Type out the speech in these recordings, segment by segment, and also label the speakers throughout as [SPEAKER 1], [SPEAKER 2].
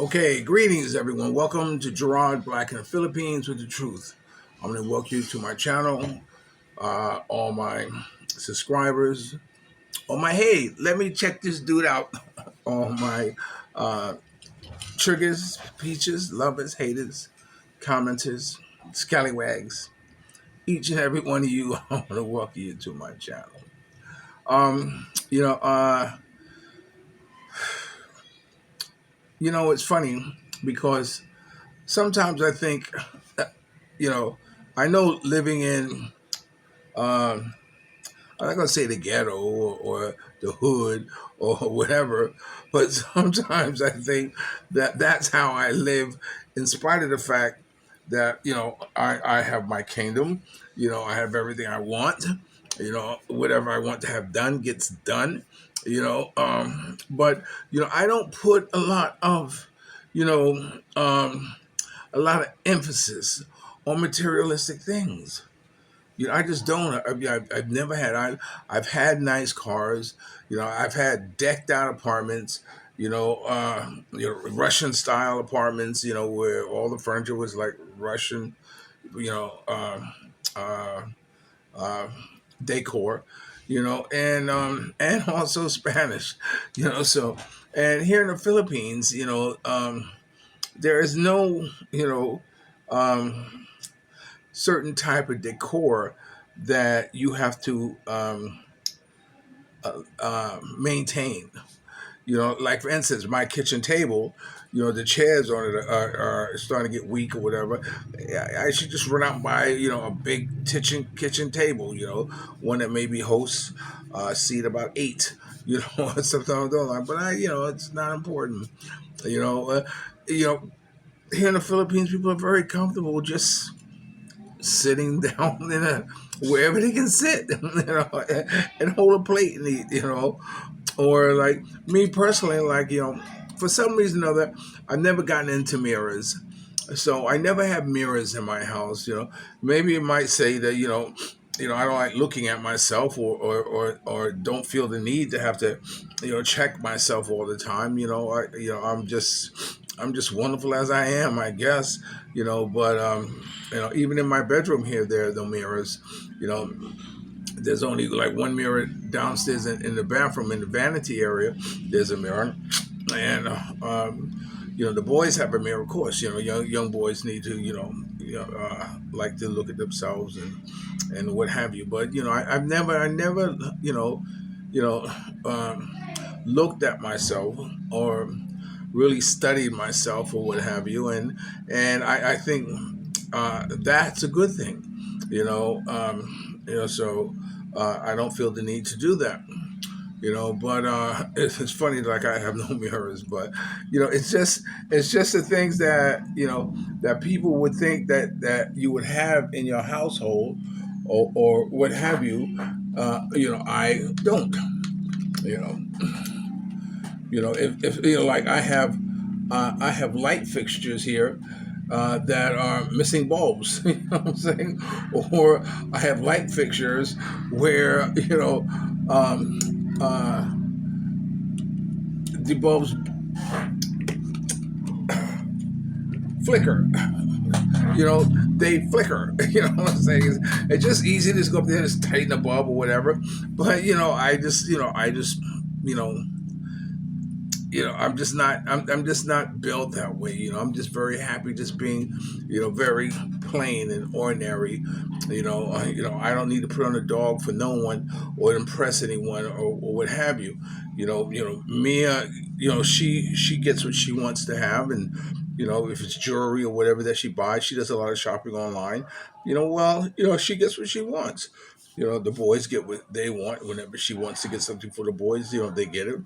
[SPEAKER 1] Okay, greetings everyone. Welcome to Gerard Black in the Philippines with the truth. I'm going to welcome you to my channel, all my subscribers, all my hey, let me check this dude out, all my uh, triggers, peaches, lovers, haters, commenters, scallywags, each and every one of you. I want to welcome you to my channel. Um, you know, uh, it's funny because sometimes I think, uh, you know, I know living in, um, I'm not going to say the ghetto or the hood or whatever, but sometimes I think that that's how I live, in spite of the fact that, I have my kingdom, I have everything I want, whatever I want to have done gets done, but, I don't put you know, a lot of emphasis on materialistic things. I just don't. I've never had. I've had nice cars. I've had decked out apartments. Russian style apartments. Where all the furniture was like Russian. You know, uh, uh, decor. And also Spanish. So and here in the Philippines, there is no um, certain type of decor that you have to maintain. Like for instance, my kitchen table, the chairs on it are starting to get weak or whatever. I should just run out and buy, a big kitchen table, one that maybe hosts seat about eight, something along those lines. But it's not important. You know, uh, you know, here in the Philippines, people are very comfortable just sitting down in a wherever they can sit, and hold a plate and eat, or like me personally, like for some reason or other, I've never gotten into mirrors, so I never have mirrors in my house. Maybe it might say that I don't like looking at myself, or don't feel the need to have to check myself all the time. I'm just wonderful as I am, I guess. But even in my bedroom here, there are no mirrors. you know there's only like one mirror downstairs in the bathroom, in the vanity area. There's a mirror, and the boys have a mirror, of course. Young boys need to like to look at themselves and what have you. But I never you know um, looked at myself or really studied myself or what have you, and I think that's a good thing. So I don't feel the need to do that. But it's funny, like I have no mirrors, but it's just the things that that people would think that you would have in your household, or what have you. I don't. You know, if like I have light fixtures here that are missing bulbs. You know what I'm saying? Or I have light fixtures where um, uh, the bulbs flicker. They flicker. You know what I'm saying? It's just easy to just go up there and just tighten the bulb or whatever. But you know, I'm just not built that way. I'm just very happy just being, very plain and ordinary. I don't need to put on a dog for no one or impress anyone, or what have you. Mia, she gets what she wants to have, and if it's jewelry or whatever that she buys, she does a lot of shopping online. She gets what she wants. The boys get what they want. Whenever she wants to get something for the boys, they get it.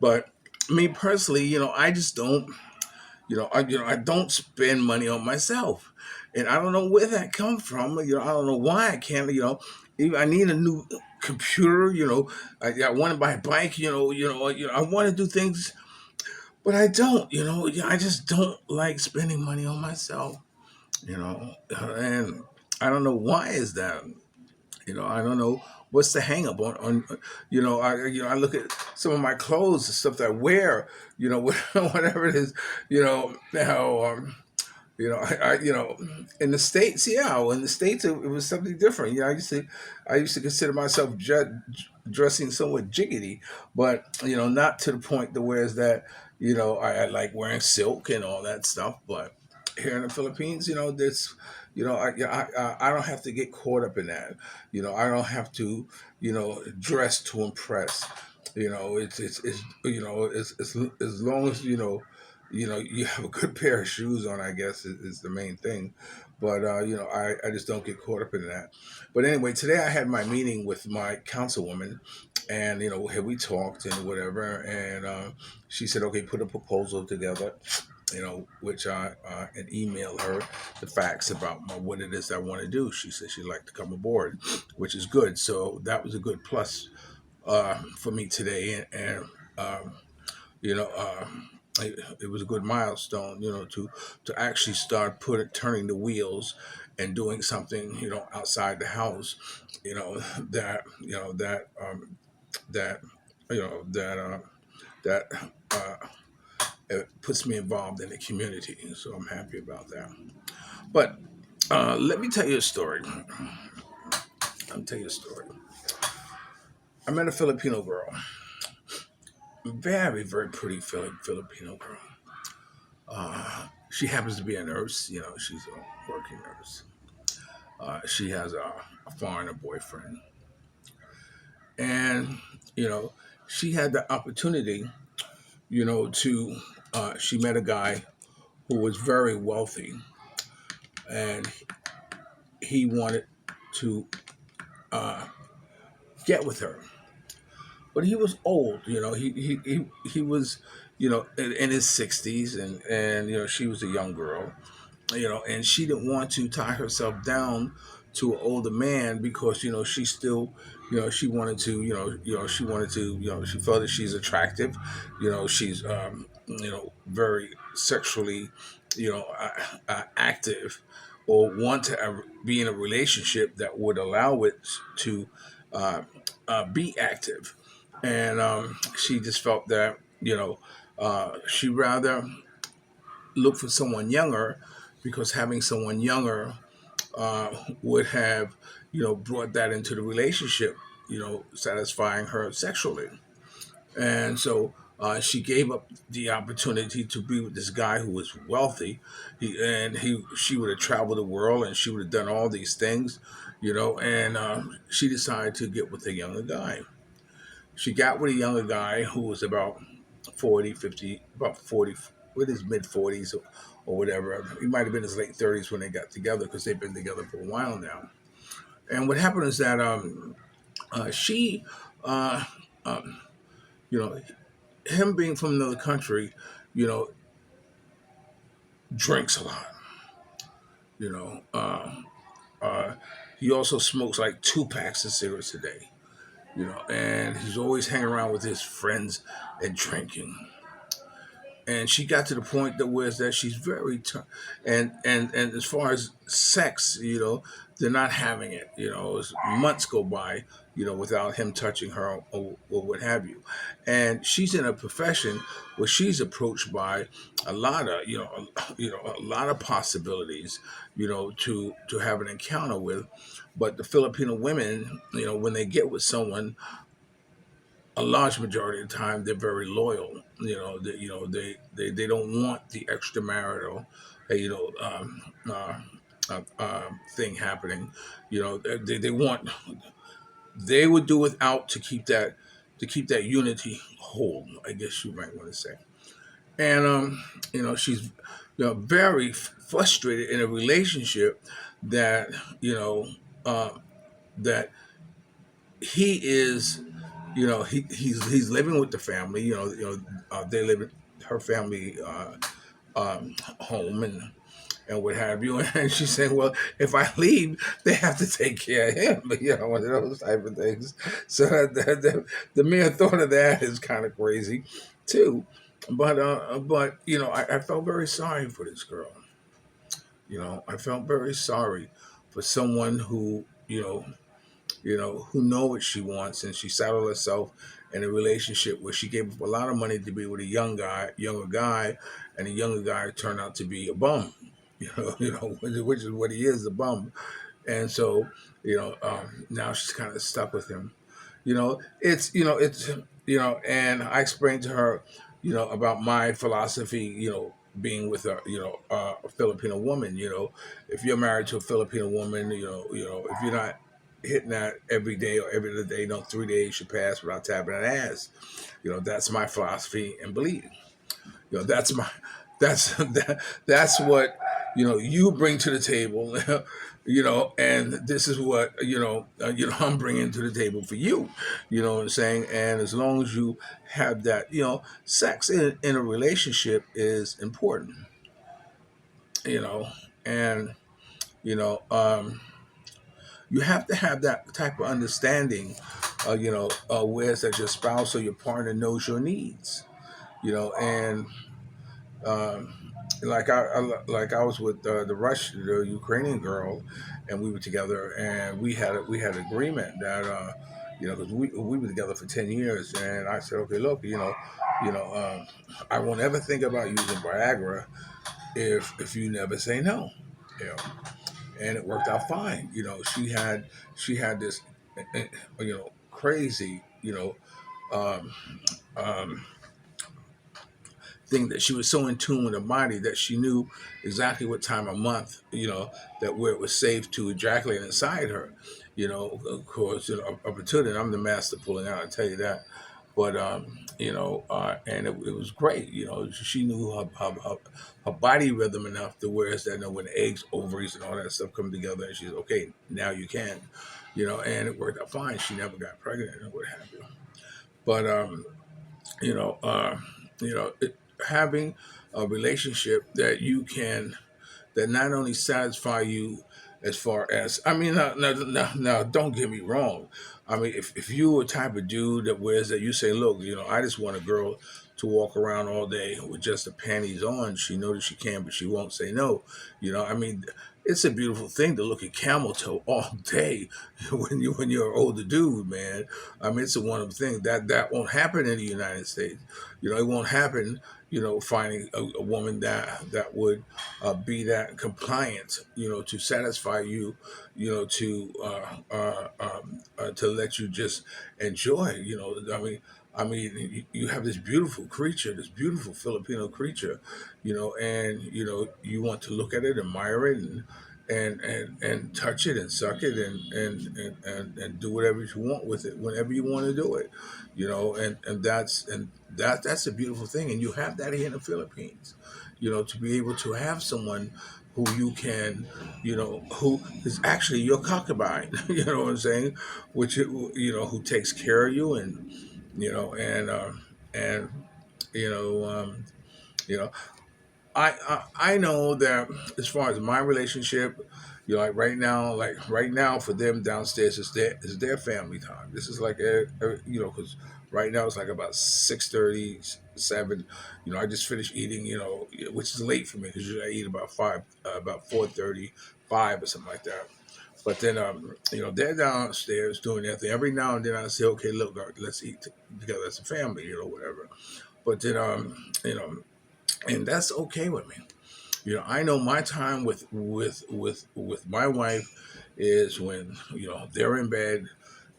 [SPEAKER 1] But me personally, I just don't, I don't spend money on myself, and I don't know where that comes from. I don't know why I can't. Even I need a new computer. I want to buy a bike. I want to do things, but I don't. I just don't like spending money on myself. And I don't know why is that. I don't know what's the hang up on I look at some of my clothes, the stuff that I wear, whatever it is, now. In the states, yeah, in the states it was something different. I used to consider myself dressing somewhat jiggity, but not to the point to where is that I like wearing silk and all that stuff. But here in the Philippines, this, I don't have to get caught up in that. I don't have to, dress to impress. It's as long as you have a good pair of shoes on, I guess is the main thing. But I just don't get caught up in that. But anyway, today I had my meeting with my councilwoman, and here we talked and whatever, and she said, okay, put a proposal together, which I and email her the facts about what it is I want to do. She said she'd like to come aboard, which is good. So that was a good plus for me today, and you know, it was a good milestone, to actually start turning the wheels and doing something, outside the house, that that that uh, it puts me involved in the community. So I'm happy about that. But let me tell you a story. I'll tell you a story. I met a Filipino girl, very very pretty Filipino girl. She happens to be a nurse. She's a working nurse. She has a foreigner boyfriend, and you know, she had the opportunity, to she met a guy who was very wealthy, and he wanted to uh, get with her, but he was old. He was, in his 60s, and she was a young girl, and she didn't want to tie herself down to an older man because she still, she wanted to, she wanted to, she felt that she's attractive, she's very sexually, active, or want to be in a relationship that would allow it to be active, and she just felt that she rather look for someone younger, because having someone younger would have, brought that into the relationship, satisfying her sexually. And so she gave up the opportunity to be with this guy who was wealthy. She would have traveled the world and she would have done all these things, and she decided to get with a younger guy. She got with a younger guy who was about 40, 50, about 40, with his mid 40s or whatever. He might have been his late 30s when they got together, because they've been together for a while now. And what happened is that she, uh, um, you know, him being from another country, you know, drinks a lot. You know, uh, he also smokes like 2 packs of cigarettes a day. And he's always hanging around with his friends and drinking. And she got to the point that whereas that she's very and as far as sex, they're not having it. As months go by, without him touching her, or what have you. And she's in a profession where she's approached by a lot of a lot of possibilities, to have an encounter with. But the Filipino women, when they get with someone, a large majority of the time they're very loyal. They don't want the extramarital, uh, you know, um, uh, thing happening. They want, they would do without to keep that unity whole, I guess you might want to say. And she's very frustrated in a relationship that uh, that he is, he's living with the family. They live in her family home, and what have you. And she's saying, well, if I leave, they have to take care of him. One of those type of things. So the mere thought of that is kind of crazy, too. But I felt very sorry for this girl. I felt very sorry for someone who who know what she wants, and she settled herself in a relationship where she gave up a lot of money to be with a younger guy, and the younger guy turned out to be a bum. Which is what he is, a bum. And so, now she's kind of stuck with him. And I explained to her, about my philosophy, being with a Filipino woman. If you're married to a Filipino woman, if you're not hitting that every day or every other day, 3 days should pass without tapping an ass. That's my philosophy and belief. That's my that's what you bring to the table. And this is what I'm bringing to the table for you. You know what I'm saying? And as long as you have that, sex in a relationship is important. You know, and you know, um, you have to have that type of understanding. Whereas that your spouse or your partner knows your needs. And um, like I was with the Ukrainian girl, and we were together, and we had agreement that because we were together for 10 years, and I said, okay, look, I won't ever think about using Viagra if you never say no, you know, and it worked out fine. She had this, crazy, um, um, thing that she was so in tune with her body that she knew exactly what time of month, that where it was safe to ejaculate inside her. Of course, up until then, I'm the master pulling out, I tell you that. But and it was great. She knew her body rhythm enough to where it's that, when eggs, ovaries, and all that stuff come together, and she's okay. Now you can, and it worked out fine. She never got pregnant or what have you. But you know, uh, having a relationship that not only satisfy you as far as, I mean, now, don't get me wrong. I mean, if you a type of dude that wears that, you say, look, I just want a girl to walk around all day with just the panties on. She knows that she can, but she won't say no. I mean, it's a beautiful thing to look at camel toe all day when you're an older dude, man. I mean, it's a wonderful thing that won't happen in the United States. It won't happen. Finding a woman that would be that compliant, to satisfy you, to let you just enjoy. I mean, you have this beautiful creature, this beautiful Filipino creature, and you want to look at it, admire it, and touch it and suck it and do whatever you want with it whenever you want to do it, and that's a beautiful thing, and you have that here in the Philippines, to be able to have someone who you can, who is actually your concubine, you know what I'm saying, which who takes care of you, and and you know um, you know I know that as far as my relationship, like right now for them downstairs is their family time. This is like because right now it's like about 6:30, 7. I just finished eating, which is late for me because usually I eat about 5, about 4:30, 5 or something like that. But then they're downstairs doing their thing. Every now and then I say, okay, look, let's eat together as a family, whatever. But then and that's okay with me. I know my time with my wife is when they're in bed.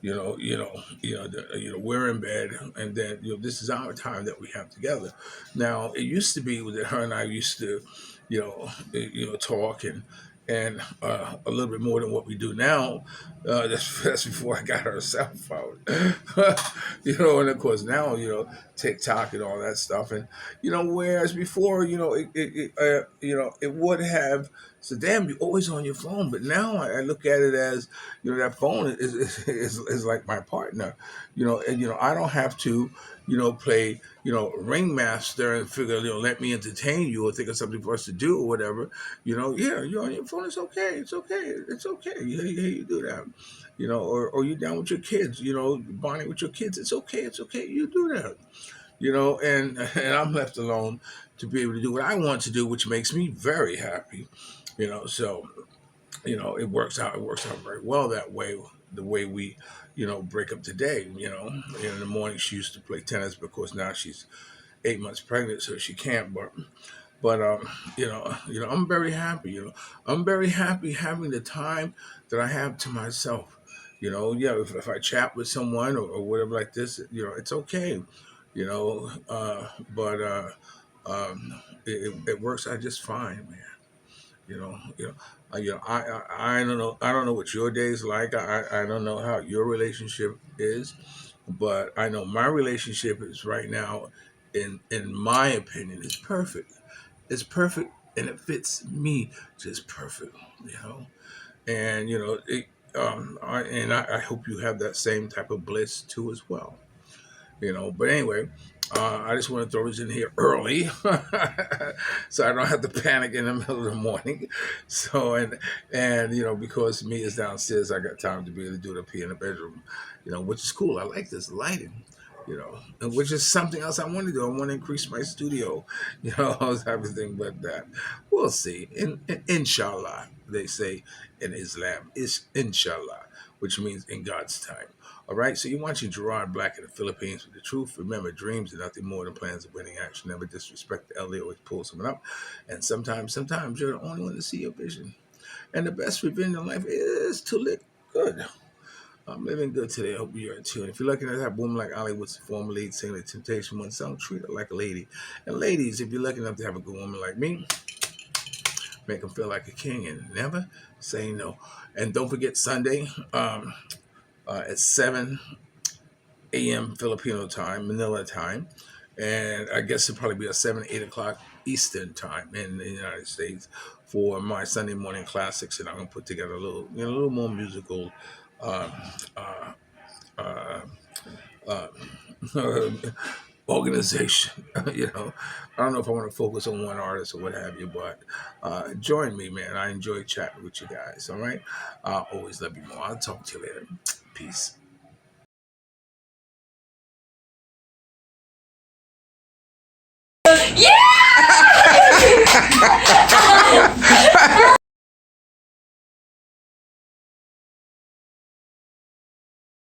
[SPEAKER 1] We're in bed, and then this is our time that we have together. Now it used to be that her and I used to, talk and a little bit more than what we do now. That's before I got her cell phone, and of course now TikTok and all that stuff, and whereas before it would have. So damn, you're always on your phone. But now I look at it as that phone is like my partner, and I don't have to play ringmaster and figure let me entertain you or think of something for us to do or whatever. Yeah, you're on your phone. It's okay. It's okay. It's okay. You do that. Or you down with your kids. Bonding with your kids. It's okay. It's okay. You do that. And I'm left alone to be able to do what I want to do, which makes me very happy. So it works out very well that way. the way we, break up today. In the morning she used to play tennis because now she's 8 months pregnant, so she can't. But I'm very happy. I'm very happy having the time that I have to myself. Yeah, if I chat with someone or whatever like this, it's okay. But it works out just fine, man. I don't know. I don't know what your day's like. I don't know how your relationship is, but I know my relationship is right now, in my opinion, is perfect. It's perfect, and it fits me just perfect. You know, and I hope you have that same type of bliss too as well. But anyway, I just want to throw this in here early, so I don't have to panic in the middle of the morning. So and because me is downstairs, I got time to be able to do it up here in the bedroom. Which is cool. I like this lighting. And which is something else I want to do. I want to increase my studio, all type of thing. But that we'll see. Inshallah, they say in Islam, is inshallah, which means in God's time. All right, so you're watching Gerard Black in the Philippines with the truth. Remember, dreams are nothing more than plans of winning action. Never disrespect the elder, always pull someone up. And sometimes you're the only one to see your vision. And the best revenge in life is to live good. I'm living good today. I hope you are too. And if you're lucky enough to have a woman like Ali Woods, the former lead singer of the Temptation One song, treat her like a lady. And ladies, if you're lucky enough to have a good woman like me, make them feel like a king and never say no. And don't forget Sunday at 7 a.m. Filipino time, Manila time, and I guess it'll probably be a 7, 8 o'clock Eastern time in the United States for my Sunday morning classics, and I'm gonna put together a little more musical um, uh, uh, uh, organization. I don't know if I want to focus on one artist or what have you, but join me, man. I enjoy chatting with you guys. All right, always love you more. I'll talk to you later. Peace.
[SPEAKER 2] Yeah!